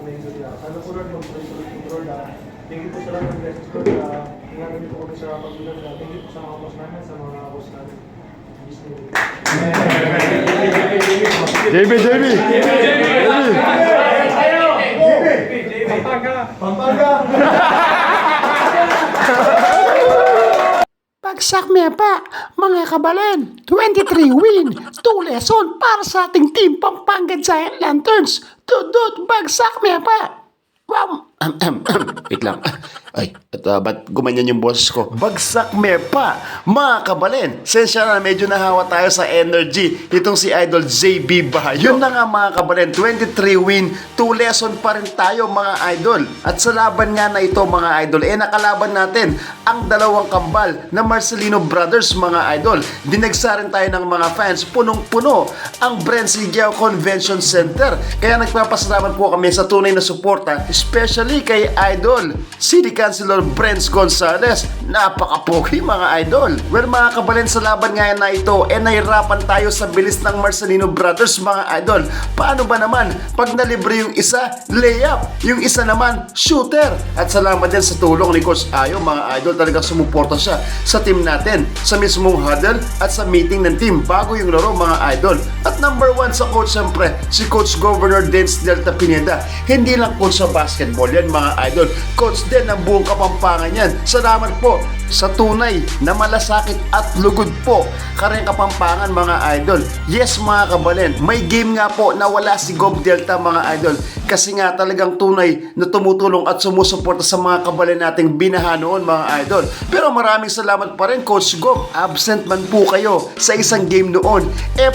ating naintindihan. Sana po Lord, mag-pray po Lord. Thank you po sa lahat ng blessings Lord. Ingatan niyo po kami sa pagbilang. Thank you po sa mga boss namin, sa mga boss namin. JB! Pampanga! Bagsak pa, mga kabalen, 23 win, 2 lesson para sa ating team Pampanga Giant Lanterns. Dudut, bagsak pa. Wow. Wait lang. Ay, ba't gumanyan yung boss ko? Bagsak pa, mga kabalen. Sensya na, medyo nahawa tayo sa energy. Itong si Idol JB Bahayo. Yun na nga mga kabalen, 23 win, 2 lesson pa rin tayo mga idol. At sa laban nga na ito mga idol, nakalaban natin ang dalawang kambal na Marcelino Brothers mga idol. Dinagsa rin tayo ng mga fans, punong-puno ang Brent Sigyao Convention Center. Kaya nagpapasalamat po kami sa tunay na suporta, especially kay Idol City Councilor Brent Gonzales. Napaka-pogi mga idol. Well mga kabalen, sa laban nga na ito, nahirapan tayo sa bilis ng Marcelino Brothers mga idol. Paano ba naman pag nalibre yung isa, layup, yung isa naman, shooter. At salamat din sa tulong ni Coach Ayo mga idol, talagang sumuporta siya sa team natin, sa mismong huddle at sa meeting ng team bago yung laro mga idol. At number 1 sa coach siyempre, si Coach Governor Dance Delta Pineda. Hindi lang coach sa basketball yan mga idol, coach din ng buong Kapampangan yan. Salamat po sa tunay na malasakit at lugod po Kareng Kapampangan mga idol. Yes mga kabalen, may game nga po na wala si Gov Delta mga idol, kasi nga talagang tunay na tumutulong at sumusuporta sa mga kabalen nating binaha noon mga idol. Pero maraming salamat pa rin Coach Gov. Absent man po kayo sa isang game noon,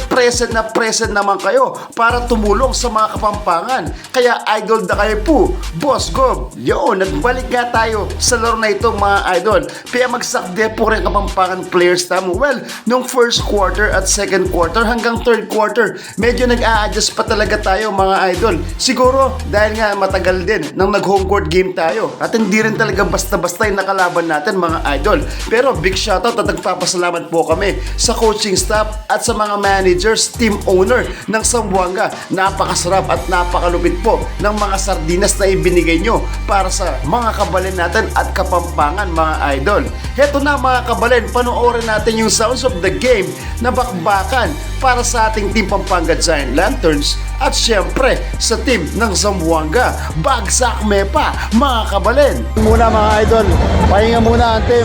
present na present naman kayo para tumulong sa mga Kapampangan. Kaya idol na kayo po Boss Gov. Yun, nagbalik nga tayo sa laro na ito mga idol. Kaya magsakde po rin Kapampangan players tamo. Well, nung first quarter at second quarter hanggang third quarter, medyo nag-a-adjust pa talaga tayo mga idol. Siguro dahil nga matagal din nang nag-home court game tayo at hindi rin talaga basta-basta yung nakalaban natin mga idol. Pero big shoutout at nagpapasalamat po kami sa coaching staff at sa mga managers, team owner ng Zamboanga. Napakasarap at napakalupit po ng mga sardinas na ibinigay nyo para sa mga kabalen natin at Kapampangan mga idol. Heto na mga kabalen, panoorin natin yung sounds of the game na bakbakan para sa ating team Pampanga Giant Lanterns at syempre sa team ng Zamboanga. Bagsak pa mga kabalen. Muna mga idol, pahinga muna ang team.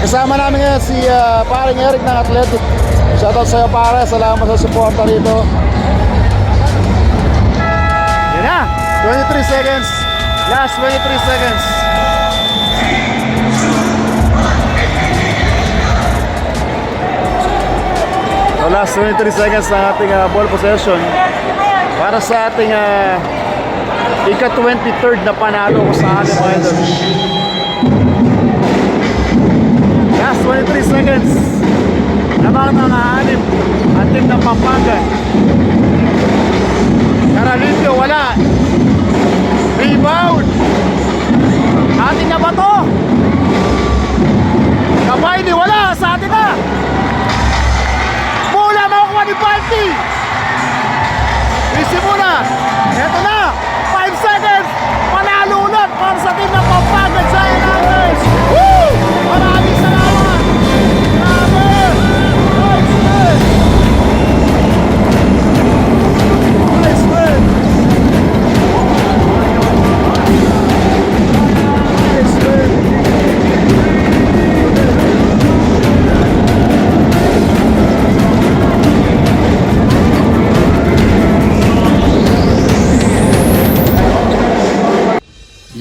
Kasama namin ngayon si paring Eric ng Athletic. Shoutout sa'yo pare, salamat sa suporta rito. Yan na, 23 seconds. Last 23 seconds. So last 23 seconds ng ating ball possession para sa ating ika-23rd na panalo ko sa ating mga idol. Last 23 seconds. Naman ang anim ang team ng Pampanga. Caralipio wala. Rebound. Atin na ba to? Kabay di wala. Sa atin na. Mula makukuha ni Balti. Isi muna. Eto na. 5 seconds. Panalo ulit para sa team ng Pampanga Giant Lanterns. Woo! Maraming salamat. Grabe. Nice man. Nice man. Nice man.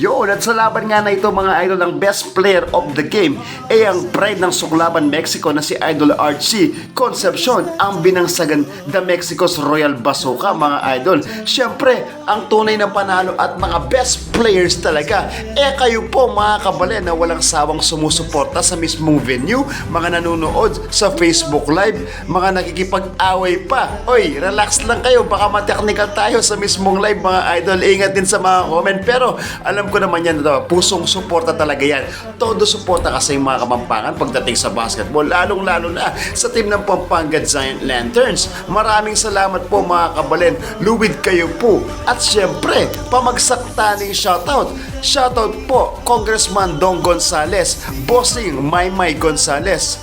Yun, at sa laban nga na ito mga idol, ang best player of the game ay ang pride ng Suklaban Mexico na si Idol Archie Concepcion, ang binangsagan the Mexico's Royal Bazooka mga idol. Siyempre, ang tunay na panalo at mga best players talaga, kayo po mga kabalen na walang sawang sumusuporta sa mismong venue, mga nanonood sa Facebook Live, mga nakikipag-away pa. Oy, relax lang kayo, baka ma-technical tayo sa mismong live mga idol. Ingat din sa mga comment, pero alam ko naman naman yan, pusong suporta talaga yan. Todo suporta kasi yung mga Kapampangan pagdating sa basketball, lalong-lalo na sa team ng Pampanga Giant Lanterns. Maraming salamat po mga kabalen, luwid kayo po. At syempre, pamagsak taning shoutout. Shoutout po, Congressman Dong Gonzales, Bossing Maymay Gonzales,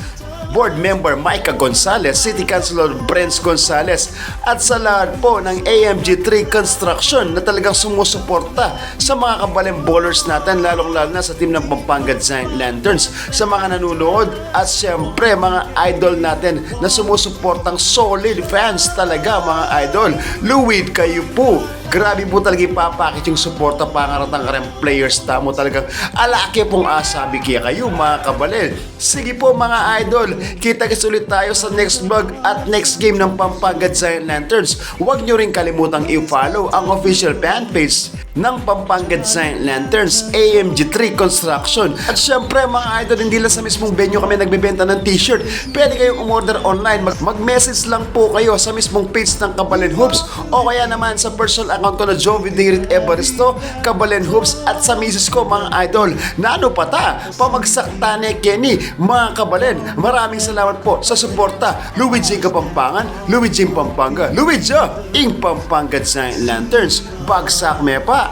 Board Member Micah Gonzales, City Councilor Brens Gonzales, at sa lahat po ng AMG3 Construction na talagang sumusuporta sa mga kabaleng ballers natin, lalong-lalo na sa team ng Pampanga Giant Lanterns, sa mga nanonood at syempre mga idol natin na sumusuportang solid fans talaga mga idol. Luwid kayo po. Grabe po talaga ipapakit yung suporta pangaratang karang players tamo talagang alaki pong asabi kaya kayo mga kabalel. Sige po mga idol, kita-kits ulit tayo sa next vlog at next game ng Pampanga Giant Lanterns. Huwag nyo rin kalimutang i-follow ang official fanpage ng Pampanga Giant Lanterns, AMG3 Construction. At syempre mga idol, hindi lang sa mismong venue kami nagbebenta ng t-shirt. Pwede kayong umorder online, mag-message lang po kayo sa mismong page ng Kabalen Hoops o kaya naman sa personal account ko na Jovi Dirit Evaristo, Kabalen Hoops, at sa misis ko mga idol. Nano pa ta, pamagsak tane Kenny, mga Kabalen. Maraming salamat po sa suporta. Luigi Kapampangan, Luigi Pampanga, Luigi Ing Pampanga Giant Lanterns, bagsak me pa.